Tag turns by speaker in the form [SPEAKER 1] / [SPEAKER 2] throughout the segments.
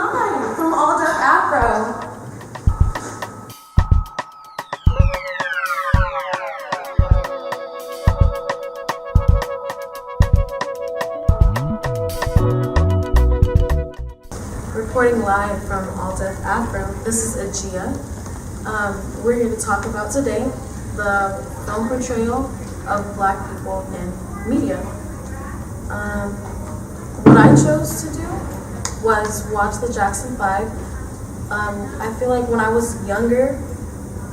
[SPEAKER 1] Live from All Deaf Afro. Reporting live from All Deaf Afro, this is Agia. We're here to talk about today the film portrayal of Black people in media. What I chose to do was watch the Jackson 5. I feel like when I was younger,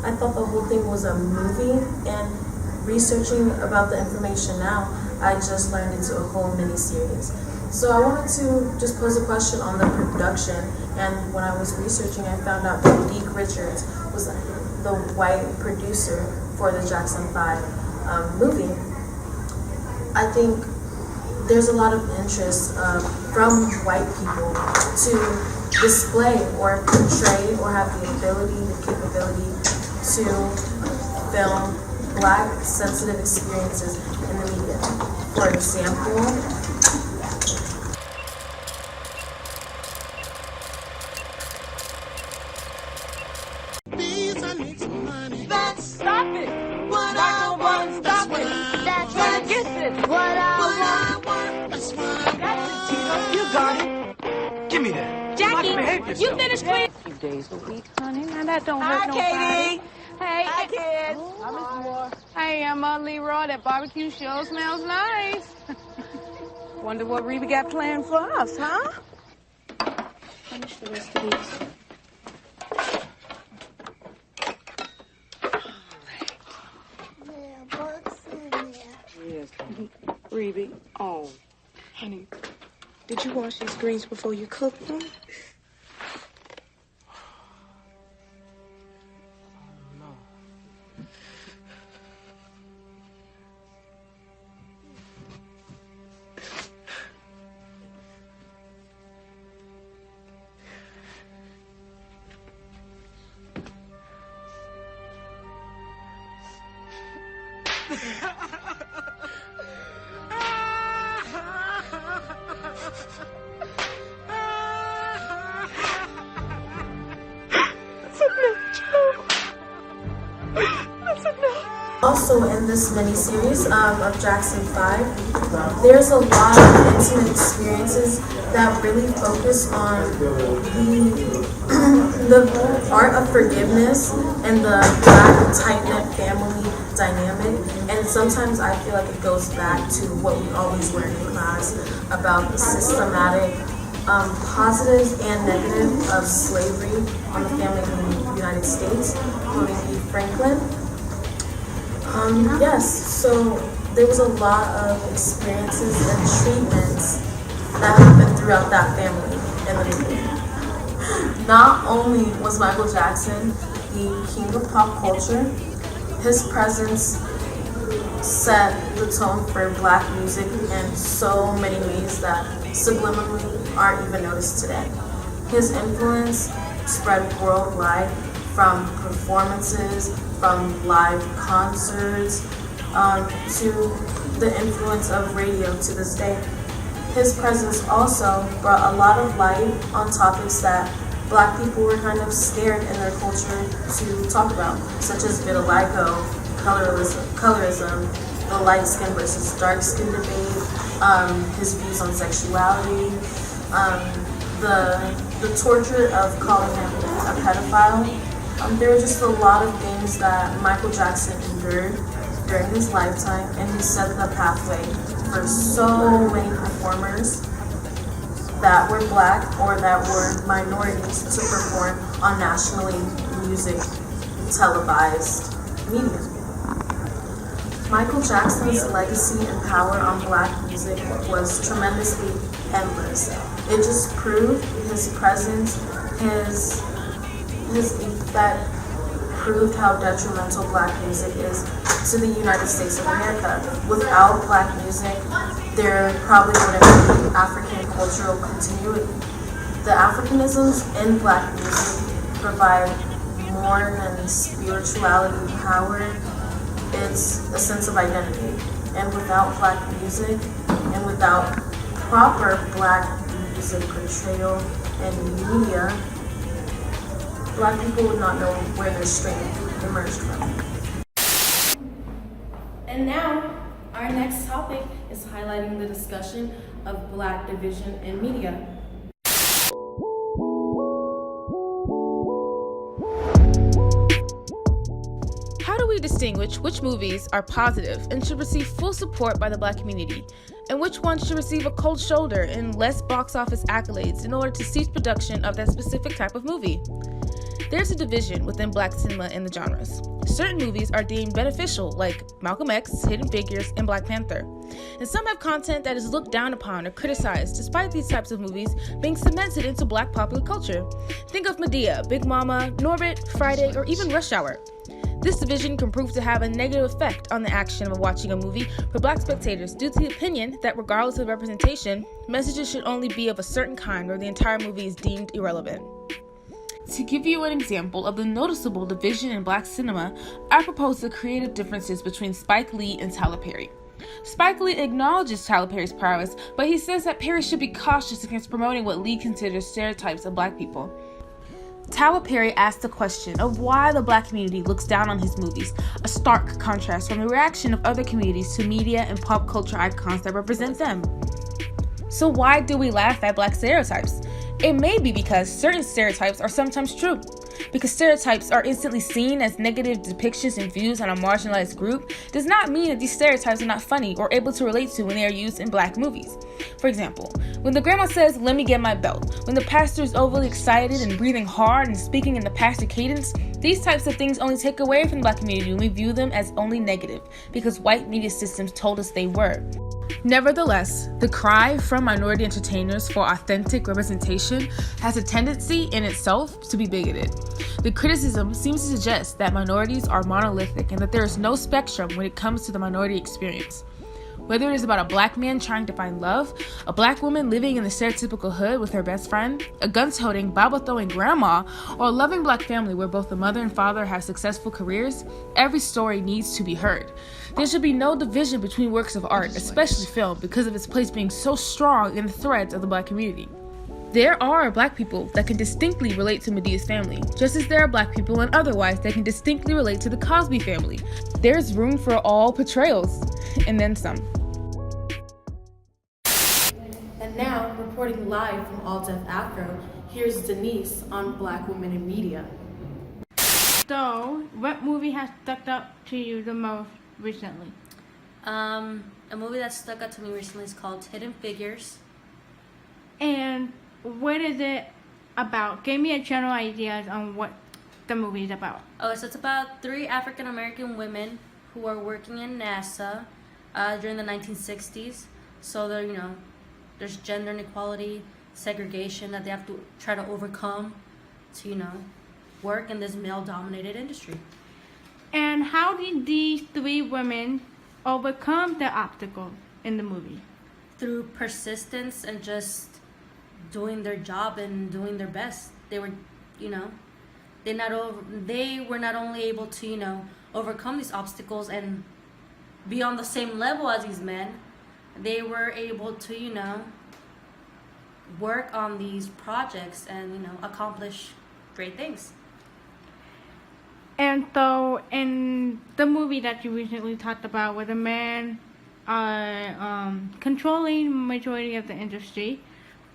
[SPEAKER 1] I thought the whole thing was a movie, and researching about the information now, I just learned into a whole mini-series. So I wanted to just pose a question on the production, and when I was researching, I found out that Deke Richards was the white producer for the Jackson 5 movie. I think there's a lot of interest from white people to display or portray or have the ability, the capability to film Black sensitive experiences in the media. For example,
[SPEAKER 2] Stop it! What I want, stop it! That's trying to get this. What I want. That's it, Tito. You got it.
[SPEAKER 3] Give me that.
[SPEAKER 2] Jackie, you finished cleaning?
[SPEAKER 4] A few days a week, honey. Now that don't hurt nobody.
[SPEAKER 2] Katie.
[SPEAKER 4] Hey.
[SPEAKER 2] Hi, kids.
[SPEAKER 4] Hey, Emma, Leroy. That barbecue sure smells nice.
[SPEAKER 2] Wonder what Reba got planned for us, huh?
[SPEAKER 4] Finish the rest of these.
[SPEAKER 5] Yes, Reby. Oh, honey, did you wash these greens before you cooked them?
[SPEAKER 1] also in this mini-series of Jackson 5, there's a lot of intimate experiences that really focus on the art of forgiveness and the Black tight-knit family dynamic. And sometimes I feel like it goes back to what we always learn in class about the systematic positives and negatives of slavery on the family in the United States, including E. Franklin. Yes, so there was a lot of experiences and treatments that happened throughout that family in the movie. Not only was Michael Jackson the king of pop culture, his presence set the tone for Black music in so many ways that subliminally aren't even noticed today. His influence spread worldwide, from performances, from live concerts, to the influence of radio to this day. His presence also brought a lot of light on topics that Black people were kind of scared in their culture to talk about, such as vitiligo, colorism, the light skin versus dark skin debate, his views on sexuality, the torture of calling him a pedophile. There were just a lot of things that Michael Jackson endured during his lifetime, and he set the pathway for so many performers that were Black or that were minorities to perform on nationally music televised media. Michael Jackson's legacy and power on Black music was tremendously endless. It just proved his presence, that proved how detrimental Black music is to the United States of America. Without Black music, there probably wouldn't be African cultural continuity. The Africanisms in Black music provide more than spirituality and power. It's a sense of identity. And without Black music, and without proper Black music portrayal and media, Black people would not know where their strength emerged from. And now, our next topic is highlighting the discussion of Black division in media.
[SPEAKER 3] How do we distinguish which movies are positive and should receive full support by the Black community, and which ones should receive a cold shoulder and less box office accolades in order to cease production of that specific type of movie? There's a division within Black cinema in the genres. Certain movies are deemed beneficial, like Malcolm X, Hidden Figures, and Black Panther. And some have content that is looked down upon or criticized, despite these types of movies being cemented into Black popular culture. Think of Medea, Big Mama, Norbit, Friday, or even Rush Hour. This division can prove to have a negative effect on the action of watching a movie for Black spectators due to the opinion that regardless of representation, messages should only be of a certain kind or the entire movie is deemed irrelevant. To give you an example of the noticeable division in Black cinema, I propose the creative differences between Spike Lee and Tyler Perry. Spike Lee acknowledges Tyler Perry's prowess, but he says that Perry should be cautious against promoting what Lee considers stereotypes of Black people. Tyler Perry asked the question of why the Black community looks down on his movies, a stark contrast from the reaction of other communities to media and pop culture icons that represent them. So why do we laugh at Black stereotypes? It may be because certain stereotypes are sometimes true. Because stereotypes are instantly seen as negative depictions and views on a marginalized group does not mean that these stereotypes are not funny or able to relate to when they are used in Black movies. For example, when the grandma says, "Let me get my belt," when the pastor is overly excited and breathing hard and speaking in the pastor cadence, these types of things only take away from the Black community when we view them as only negative because white media systems told us they were. Nevertheless, the cry from minority entertainers for authentic representation has a tendency in itself to be bigoted. The criticism seems to suggest that minorities are monolithic and that there is no spectrum when it comes to the minority experience. Whether it is about a Black man trying to find love, a Black woman living in the stereotypical hood with her best friend, a gun-toting, Bible-throwing grandma, or a loving Black family where both the mother and father have successful careers, every story needs to be heard. There should be no division between works of art, especially film, because of its place being so strong in the threads of the Black community. There are Black people that can distinctly relate to Medea's family, just as there are Black people and otherwise that can distinctly relate to the Cosby family. There's room for all portrayals, and then some.
[SPEAKER 1] And now, reporting live from All Def Afro, here's Denise on Black women in media.
[SPEAKER 4] So, what movie has stuck up to you the most recently?
[SPEAKER 6] A movie that stuck out to me recently is called Hidden Figures.
[SPEAKER 4] And what is it about? Give me a general idea on what the movie is about.
[SPEAKER 6] Oh, so it's about 3 African American women who are working in NASA during the 1960s. So they're, there's gender inequality, segregation that they have to try to overcome to, work in this male-dominated industry.
[SPEAKER 4] And how did these 3 women overcome the obstacles in the movie?
[SPEAKER 6] Through persistence and just doing their job and doing their best. They were, they were not only able to, overcome these obstacles and be on the same level as these men, they were able to, work on these projects and, accomplish great things.
[SPEAKER 4] And so, in the movie that you recently talked about, where the men are controlling majority of the industry,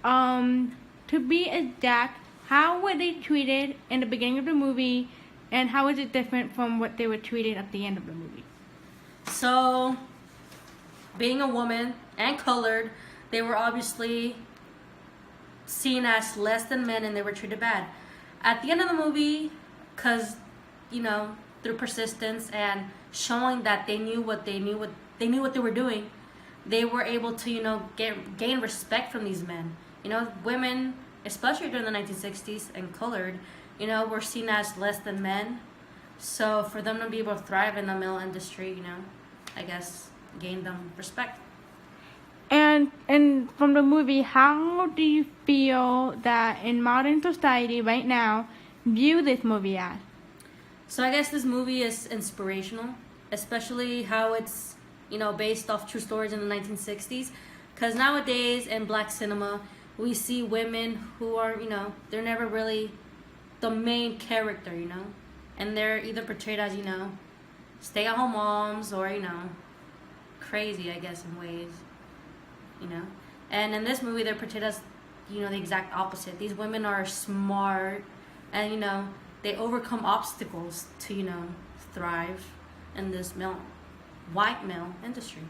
[SPEAKER 4] to be exact, how were they treated in the beginning of the movie, and how is it different from what they were treated at the end of the movie?
[SPEAKER 6] So, being a woman and colored, they were obviously seen as less than men and they were treated bad. At the end of the movie, because, through persistence and showing that they knew what they were doing, they were able to, gain respect from these men. Women, especially during the 1960s and colored, were seen as less than men. So for them to be able to thrive in the male industry, I guess gained them respect.
[SPEAKER 4] And from the movie, how do you feel that in modern society right now view this movie as?
[SPEAKER 6] So I guess this movie is inspirational, especially how it's, based off true stories in the 1960s. Because nowadays in Black cinema, we see women who are, they're never really the main character, and they're either portrayed as, stay-at-home moms or, crazy, I guess, in ways, and in this movie they're portrayed as, the exact opposite. These women are smart and, they overcome obstacles to, thrive in this white male industry.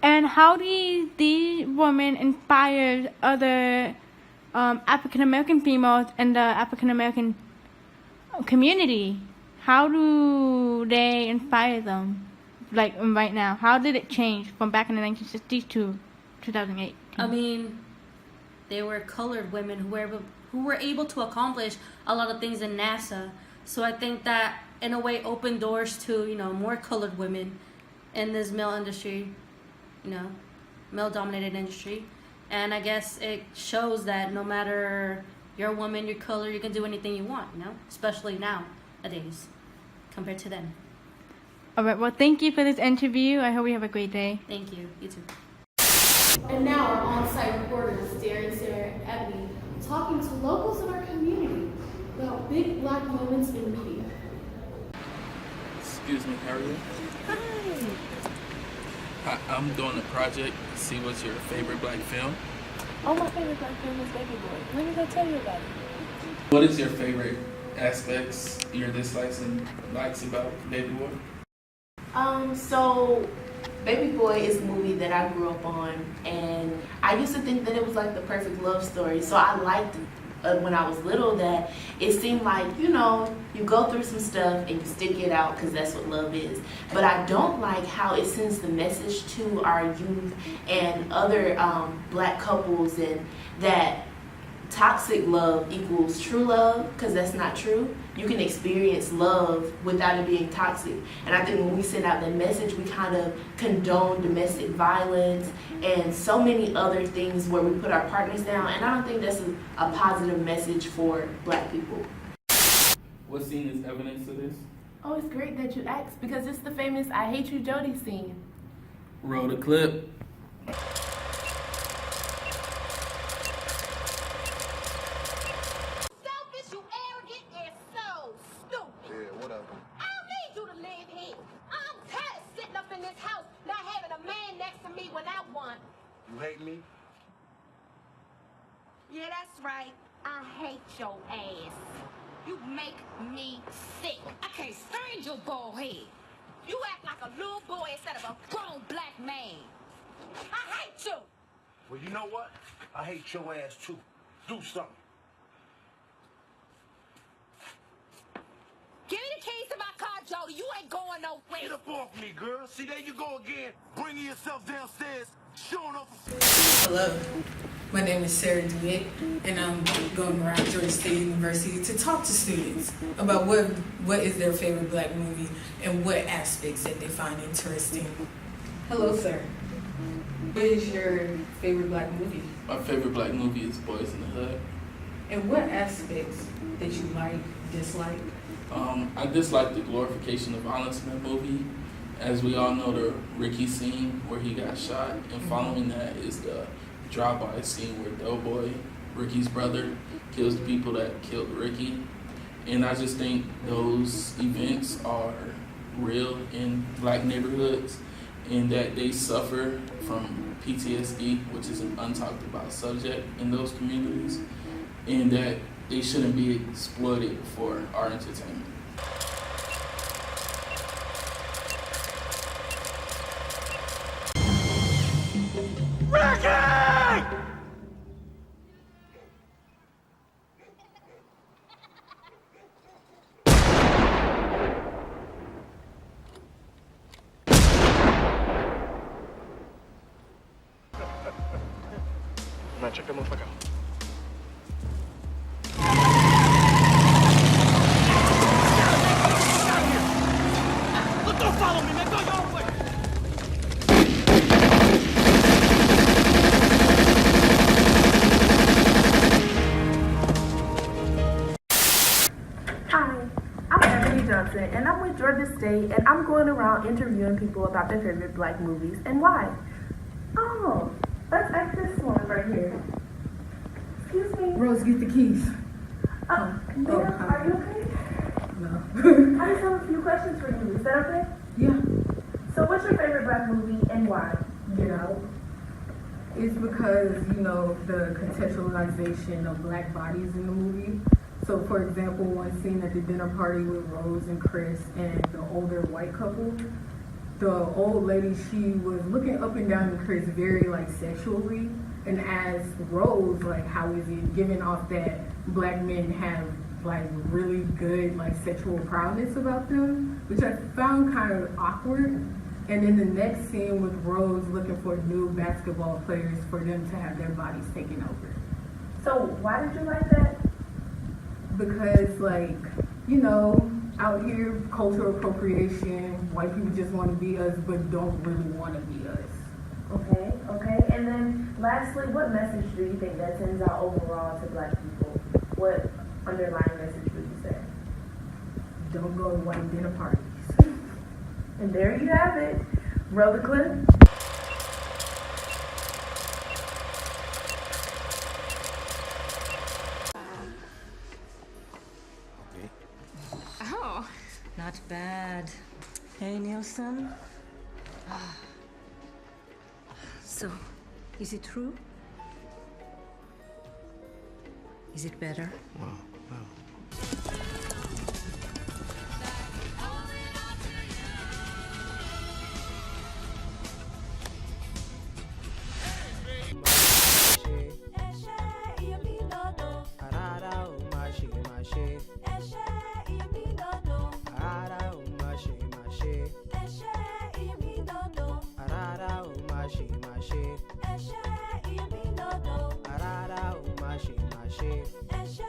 [SPEAKER 4] And how do these women inspire other African American females in the African American community? How do they inspire them? Like right now, how did it change from back in the 1960s to 2008?
[SPEAKER 6] I mean, they were colored women who were able to accomplish a lot of things in NASA. So I think that in a way opened doors to more colored women in this male industry. Male-dominated industry, and I guess it shows that no matter you're a woman, you're colored, you can do anything you want, especially nowadays compared to then.
[SPEAKER 4] All right, well, thank you for this interview. I hope you have a great day.
[SPEAKER 6] Thank you. You too.
[SPEAKER 7] And now our on-site reporters, Darren, Sarah, and Ebony, talking to locals in our community about big black moments in media.
[SPEAKER 8] Excuse me, how are you? Hi, I'm doing a project to see what's your favorite black film.
[SPEAKER 9] Oh, my favorite black film is Baby Boy. Let me go tell you about it.
[SPEAKER 8] What is your favorite aspects, your dislikes and likes about Baby Boy?
[SPEAKER 10] So Baby Boy is a movie that I grew up on, and I used to think that it was like the perfect love story. So I liked when I was little that it seemed like, you go through some stuff and you stick it out because that's what love is. But I don't like how it sends the message to our youth and other black couples, and that toxic love equals true love, because that's not true. You can experience love without it being toxic. And I think when we send out that message, we kind of condone domestic violence and so many other things where we put our partners down. And I don't think that's a positive message for black people.
[SPEAKER 8] What scene is evidence of this?
[SPEAKER 11] Oh, it's great that you asked, because it's the famous I Hate You, Jody scene.
[SPEAKER 8] Roll the clip.
[SPEAKER 12] You hate me?
[SPEAKER 2] Yeah, that's right. I hate your ass. You make me sick. I can't stand your bald head. You act like a little boy instead of a grown black man. I hate you.
[SPEAKER 12] Well, you know what? I hate your ass too. Do something.
[SPEAKER 2] Give me the keys to my car, Jody. You ain't going nowhere.
[SPEAKER 12] Get up off me, girl. See, there you go again. Bringing yourself downstairs. Showing off.
[SPEAKER 13] Hello, my name is Sarah DeWitt, and I'm going around Georgia State University to talk to students about what is their favorite black movie and what aspects that they find interesting. Hello, sir. What is your favorite black movie?
[SPEAKER 8] My favorite black movie is Boys in the Hood.
[SPEAKER 13] And what aspects that you like, dislike?
[SPEAKER 8] I dislike the glorification of violence in that movie. As we all know, the Ricky scene where he got shot, and following that is the drive-by scene where Doughboy, Ricky's brother, kills the people that killed Ricky. And I just think those events are real in black neighborhoods, and that they suffer from PTSD, which is an untalked about subject in those communities, and that they shouldn't be exploited for our entertainment.
[SPEAKER 12] Ricky! Man, check that motherfucker out. Look, don't follow me, man. Go your own way.
[SPEAKER 11] Hi, I'm Ebony Johnson, and I'm with Georgia State, and I'm going around interviewing people about their favorite black movies and why. Oh, let's ask this one right here. Excuse me.
[SPEAKER 13] Rose, get the keys.
[SPEAKER 11] Ma'am, are you okay?
[SPEAKER 13] No.
[SPEAKER 11] I just have a few questions for you. Is that okay?
[SPEAKER 13] Yeah.
[SPEAKER 11] So what's your favorite black movie and why?
[SPEAKER 13] Get Out. It's because, you know, the contextualization of black bodies in the movie. So, for example, one scene at the dinner party with Rose and Chris and the older white couple, the old lady, she was looking up and down at Chris very, like, sexually, and asked Rose, like, how is it, giving off that black men have, like, really good, like, sexual prowess about them, which I found kind of awkward. And then the next scene with Rose looking for new basketball players for them to have their bodies taken over.
[SPEAKER 11] So why did you like that?
[SPEAKER 13] Because, like, you know, out here, cultural appropriation, white people just want to be us, but don't really want to be us.
[SPEAKER 11] Okay. And then lastly, what message do you think that sends out overall to black people? What underlying message would you say?
[SPEAKER 13] Don't go to white dinner parties.
[SPEAKER 11] And there you have it. Roll the clip.
[SPEAKER 14] Oh, not bad. Hey, Nielsen. So, is it true? Is it better?
[SPEAKER 12] Wow.
[SPEAKER 15] Ẹ̀ṣẹ̀